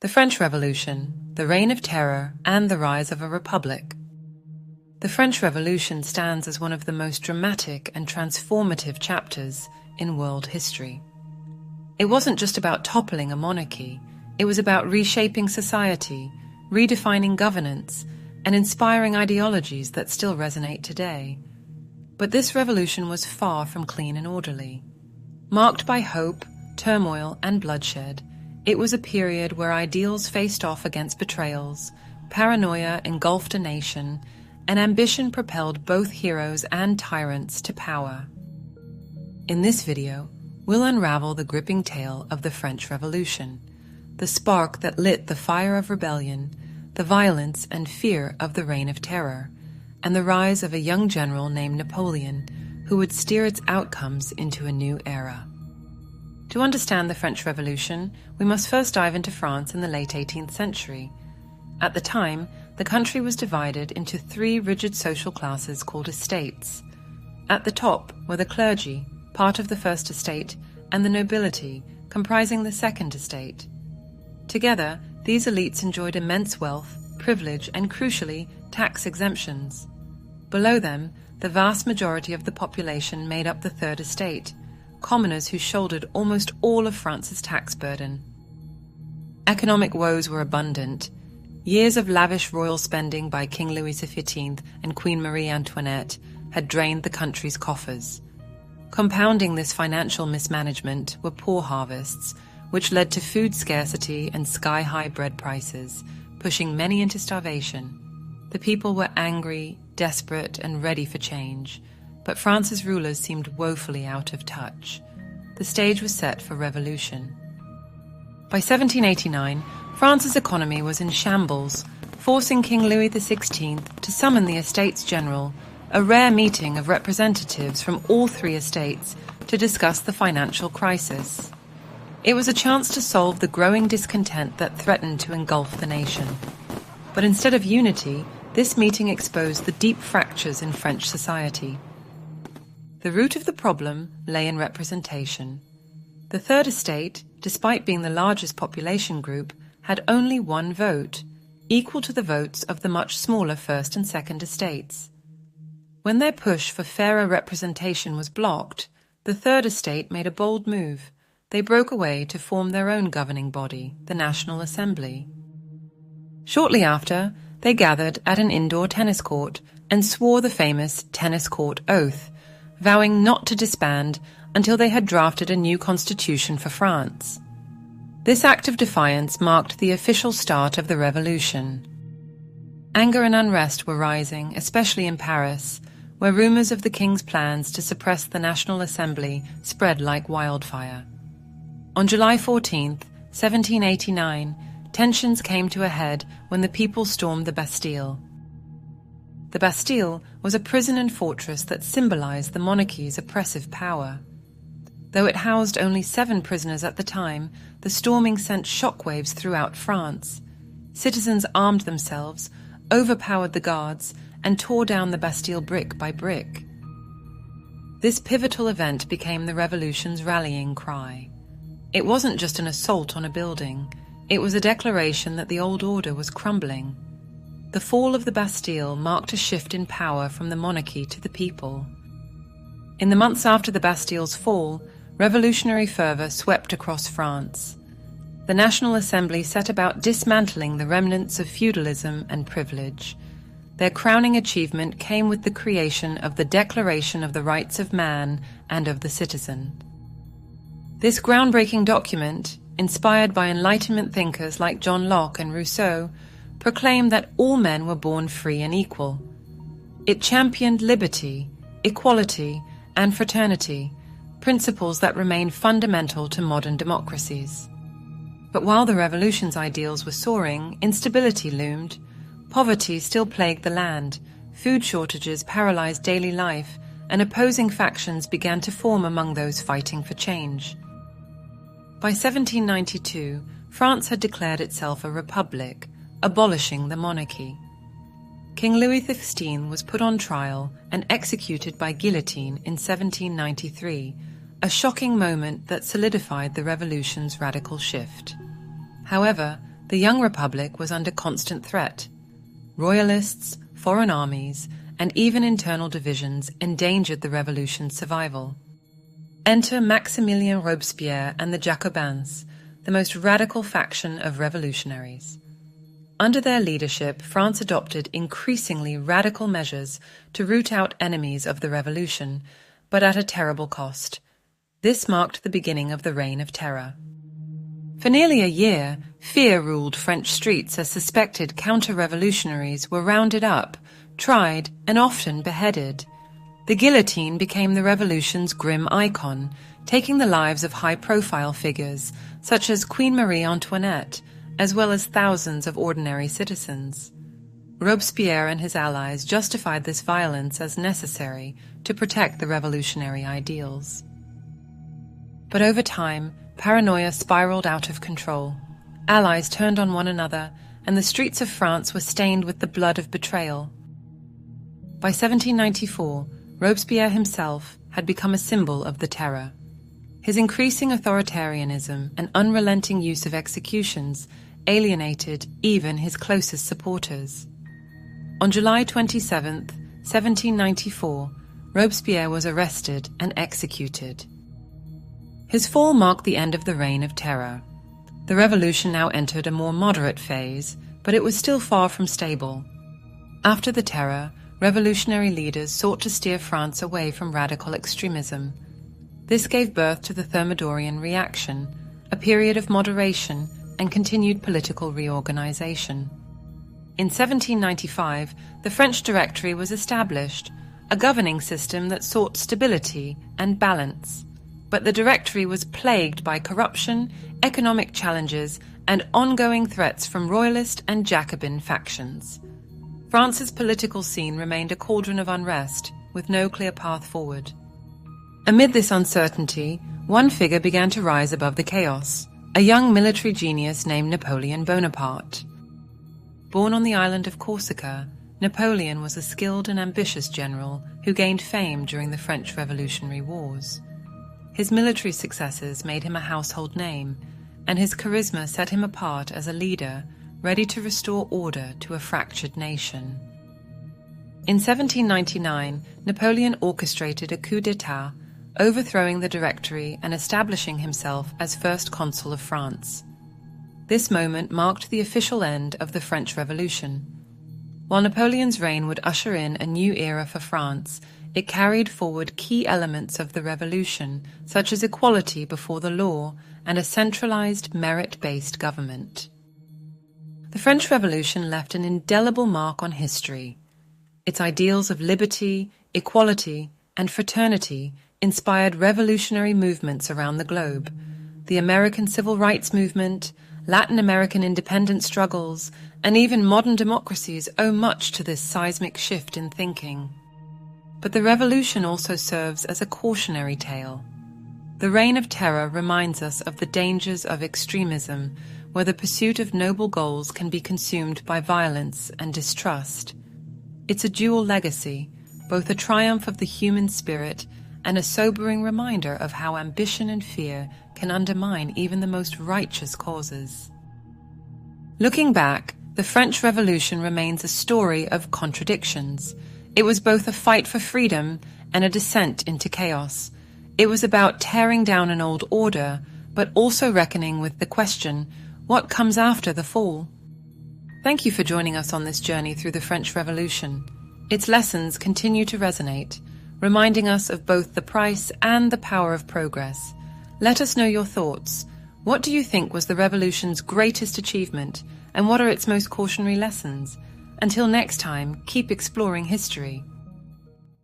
The French Revolution, the Reign of Terror, and the Rise of a Republic. The French Revolution stands as one of the most dramatic and transformative chapters in world history. It wasn't just about toppling a monarchy, it was about reshaping society, redefining governance, and inspiring ideologies that still resonate today. But this revolution was far from clean and orderly. Marked by hope, turmoil, and bloodshed, it was a period where ideals faced off against betrayals, paranoia engulfed a nation, and ambition propelled both heroes and tyrants to power. In this video, we'll unravel the gripping tale of the French Revolution, the spark that lit the fire of rebellion, the violence and fear of the Reign of Terror, and the rise of a young general named Napoleon who would steer its outcomes into a new era. To understand the French Revolution, we must first dive into France in the late 18th century. At the time, the country was divided into three rigid social classes called estates. At the top were the clergy, part of the First Estate, and the nobility, comprising the Second Estate. Together, these elites enjoyed immense wealth, privilege, and crucially, tax exemptions. Below them, the vast majority of the population made up the Third Estate, commoners who shouldered almost all of France's tax burden. Economic woes were abundant. Years of lavish royal spending by King Louis XV and Queen Marie Antoinette had drained the country's coffers. Compounding this financial mismanagement were poor harvests, which led to food scarcity and sky-high bread prices, pushing many into starvation. The people were angry, desperate, and ready for change, but France's rulers seemed woefully out of touch. The stage was set for revolution. By 1789, France's economy was in shambles, forcing King Louis XVI to summon the Estates General, a rare meeting of representatives from all three estates, to discuss the financial crisis. It was a chance to solve the growing discontent that threatened to engulf the nation. But instead of unity, this meeting exposed the deep fractures in French society. The root of the problem lay in representation. The Third Estate, despite being the largest population group, had only one vote, equal to the votes of the much smaller First and Second Estates. When their push for fairer representation was blocked, the Third Estate made a bold move. They broke away to form their own governing body, the National Assembly. Shortly after, they gathered at an indoor tennis court and swore the famous tennis court oath, vowing not to disband until they had drafted a new constitution for France. This act of defiance marked the official start of the revolution. Anger and unrest were rising, especially in Paris, where rumors of the king's plans to suppress the National Assembly spread like wildfire. On July 14, 1789, tensions came to a head when the people stormed the Bastille. The Bastille was a prison and fortress that symbolized the monarchy's oppressive power. Though it housed only 7 prisoners at the time, the storming sent shockwaves throughout France. Citizens armed themselves, overpowered the guards, and tore down the Bastille brick by brick. This pivotal event became the revolution's rallying cry. It wasn't just an assault on a building, it was a declaration that the old order was crumbling. The fall of the Bastille marked a shift in power from the monarchy to the people. In the months after the Bastille's fall, revolutionary fervor swept across France. The National Assembly set about dismantling the remnants of feudalism and privilege. Their crowning achievement came with the creation of the Declaration of the Rights of Man and of the Citizen. This groundbreaking document, inspired by Enlightenment thinkers like John Locke and Rousseau, proclaimed that all men were born free and equal. It championed liberty, equality, and fraternity, principles that remain fundamental to modern democracies. But while the revolution's ideals were soaring, instability loomed. Poverty still plagued the land, food shortages paralyzed daily life, and opposing factions began to form among those fighting for change. By 1792, France had declared itself a republic, abolishing the monarchy. King Louis XVI was put on trial and executed by guillotine in 1793, a shocking moment that solidified the revolution's radical shift. However, the young republic was under constant threat. Royalists, foreign armies, and even internal divisions endangered the revolution's survival. Enter Maximilien Robespierre and the Jacobins, the most radical faction of revolutionaries. Under their leadership, France adopted increasingly radical measures to root out enemies of the revolution, but at a terrible cost. This marked the beginning of the Reign of Terror. For nearly a year, fear ruled French streets as suspected counter-revolutionaries were rounded up, tried, and often beheaded. The guillotine became the revolution's grim icon, taking the lives of high-profile figures, such as Queen Marie Antoinette, as well as thousands of ordinary citizens. Robespierre and his allies justified this violence as necessary to protect the revolutionary ideals. But over time, paranoia spiraled out of control. Allies turned on one another, and the streets of France were stained with the blood of betrayal. By 1794, Robespierre himself had become a symbol of the terror. His increasing authoritarianism and unrelenting use of executions alienated even his closest supporters. On July 27, 1794, Robespierre was arrested and executed. His fall marked the end of the Reign of Terror. The revolution now entered a more moderate phase, but it was still far from stable. After the Terror, revolutionary leaders sought to steer France away from radical extremism. This gave birth to the Thermidorian reaction, a period of moderation and continued political reorganization. In 1795, the French Directory was established, a governing system that sought stability and balance. But the Directory was plagued by corruption, economic challenges, and ongoing threats from Royalist and Jacobin factions. France's political scene remained a cauldron of unrest, with no clear path forward. Amid this uncertainty, one figure began to rise above the chaos, a young military genius named Napoleon Bonaparte. Born on the island of Corsica, Napoleon was a skilled and ambitious general who gained fame during the French Revolutionary Wars. His military successes made him a household name, and his charisma set him apart as a leader ready to restore order to a fractured nation. In 1799, Napoleon orchestrated a coup d'état, overthrowing the Directory and establishing himself as First Consul of France. This moment marked the official end of the French Revolution. While Napoleon's reign would usher in a new era for France, it carried forward key elements of the revolution, such as equality before the law and a centralized, merit-based government. The French Revolution left an indelible mark on history. Its ideals of liberty, equality, and fraternity inspired revolutionary movements around the globe. The American Civil Rights Movement, Latin American independence struggles, and even modern democracies owe much to this seismic shift in thinking. But the revolution also serves as a cautionary tale. The Reign of Terror reminds us of the dangers of extremism, where the pursuit of noble goals can be consumed by violence and distrust. It's a dual legacy, both a triumph of the human spirit and a sobering reminder of how ambition and fear can undermine even the most righteous causes. Looking back, the French Revolution remains a story of contradictions. It was both a fight for freedom and a descent into chaos. It was about tearing down an old order, but also reckoning with the question, what comes after the fall? Thank you for joining us on this journey through the French Revolution. Its lessons continue to resonate, reminding us of both the price and the power of progress. Let us know your thoughts. What do you think was the revolution's greatest achievement, and what are its most cautionary lessons? Until next time, keep exploring history.